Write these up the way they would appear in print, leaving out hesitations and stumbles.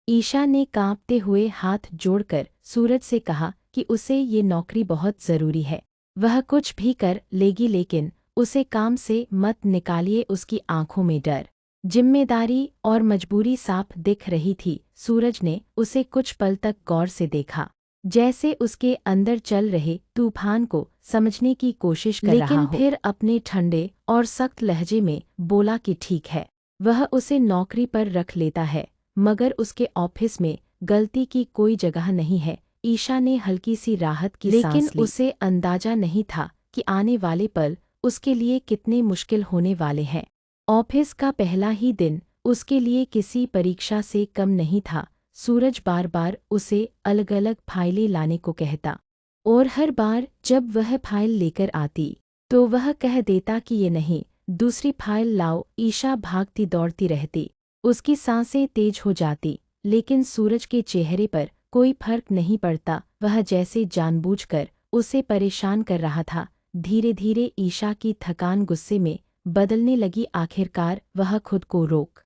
ईशा ने कांपते हुए हाथ जोड़कर सूरज से कहा कि उसे ये नौकरी बहुत ज़रूरी है। वह कुछ भी कर लेगी लेकिन उसे काम से मत निकालिए। उसकी आंखों में डर, जिम्मेदारी और मजबूरी साफ दिख रही थी। सूरज ने उसे कुछ पल तक गौर से देखा, जैसे उसके अंदर चल रहे तूफान को समझने की कोशिश कर रहा हो। लेकिन फिर अपने ठंडे और सख्त लहजे में बोला कि ठीक है, वह उसे नौकरी पर रख लेता है, मगर उसके ऑफिस में गलती की कोई जगह नहीं है। ईशा ने हल्की सी राहत की सांस ली, लेकिन उसे अंदाजा नहीं था कि आने वाले पल उसके लिए कितने मुश्किल होने वाले हैं। ऑफिस का पहला ही दिन उसके लिए किसी परीक्षा से कम नहीं था। सूरज बार बार उसे अलग अलग फाइलें लाने को कहता, और हर बार जब वह फाइल लेकर आती तो वह कह देता कि ये नहीं, दूसरी फाइल लाओ। ईशा भागती दौड़ती रहती, उसकी सांसें तेज हो जाती, लेकिन सूरज के चेहरे पर कोई फर्क नहीं पड़ता। वह जैसे जानबूझकर उसे परेशान कर रहा था। धीरे धीरे ईशा की थकान गुस्से में बदलने लगी। आखिरकार वह खुद को रोक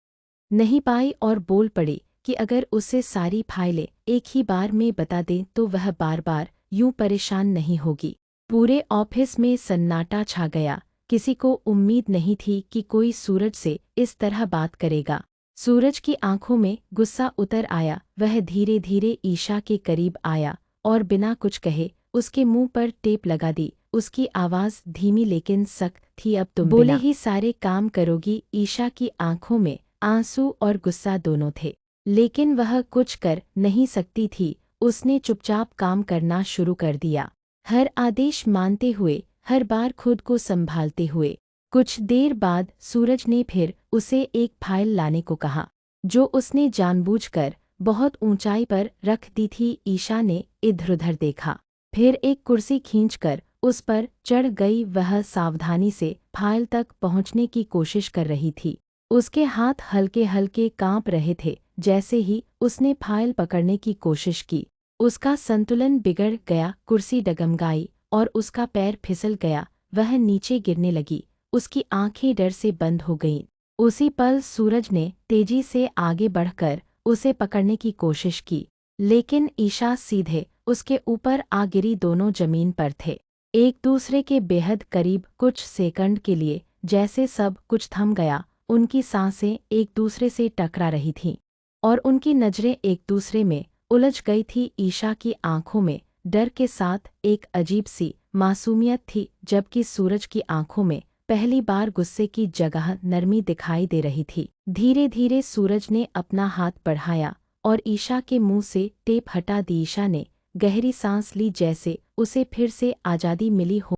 नहीं पाई और बोल पड़ी कि अगर उसे सारी फाइलें एक ही बार में बता दें तो वह बार बार यूं परेशान नहीं होगी। पूरे ऑफिस में सन्नाटा छा गया। किसी को उम्मीद नहीं थी कि कोई सूरज से इस तरह बात करेगा। सूरज की आंखों में गुस्सा उतर आया। वह धीरे धीरे ईशा के करीब आया और बिना कुछ कहे उसके मुंह पर टेप लगा दी। उसकी आवाज़ धीमी लेकिन सख्त थी, अब तुम बोले ही सारे काम करोगी। ईशा की आंखों में आंसू और गुस्सा दोनों थे, लेकिन वह कुछ कर नहीं सकती थी। उसने चुपचाप काम करना शुरू कर दिया, हर आदेश मानते हुए, हर बार खुद को संभालते हुए। कुछ देर बाद सूरज ने फिर उसे एक फाइल लाने को कहा, जो उसने जानबूझकर बहुत ऊंचाई पर रख दी थी। ईशा ने इधर-उधर देखा, फिर एक कुर्सी खींचकर उस पर चढ़ गई। वह सावधानी से फाइल तक पहुंचने की कोशिश कर रही थी। उसके हाथ हल्के हल्के कांप रहे थे। जैसे ही उसने फाइल पकड़ने की कोशिश की, उसका संतुलन बिगड़ गया। कुर्सी डगमगाई और उसका पैर फिसल गया। वह नीचे गिरने लगी। उसकी आंखें डर से बंद हो गईं। उसी पल सूरज ने तेजी से आगे बढ़कर उसे पकड़ने की कोशिश की, लेकिन ईशा सीधे उसके ऊपर आ गिरी। दोनों जमीन पर थे, एक दूसरे के बेहद करीब। कुछ सेकंड के लिए जैसे सब कुछ थम गया। उनकी सांसें एक दूसरे से टकरा रही थीं और उनकी नज़रें एक दूसरे में उलझ गई थी। ईशा की आंखों में डर के साथ एक अजीब सी मासूमियत थी, जबकि सूरज की आंखों में पहली बार गुस्से की जगह नरमी दिखाई दे रही थी। धीरे धीरे सूरज ने अपना हाथ बढ़ाया और ईशा के मुंह से टेप हटा दी। ईशा ने गहरी सांस ली, जैसे उसे फिर से आज़ादी मिली हो।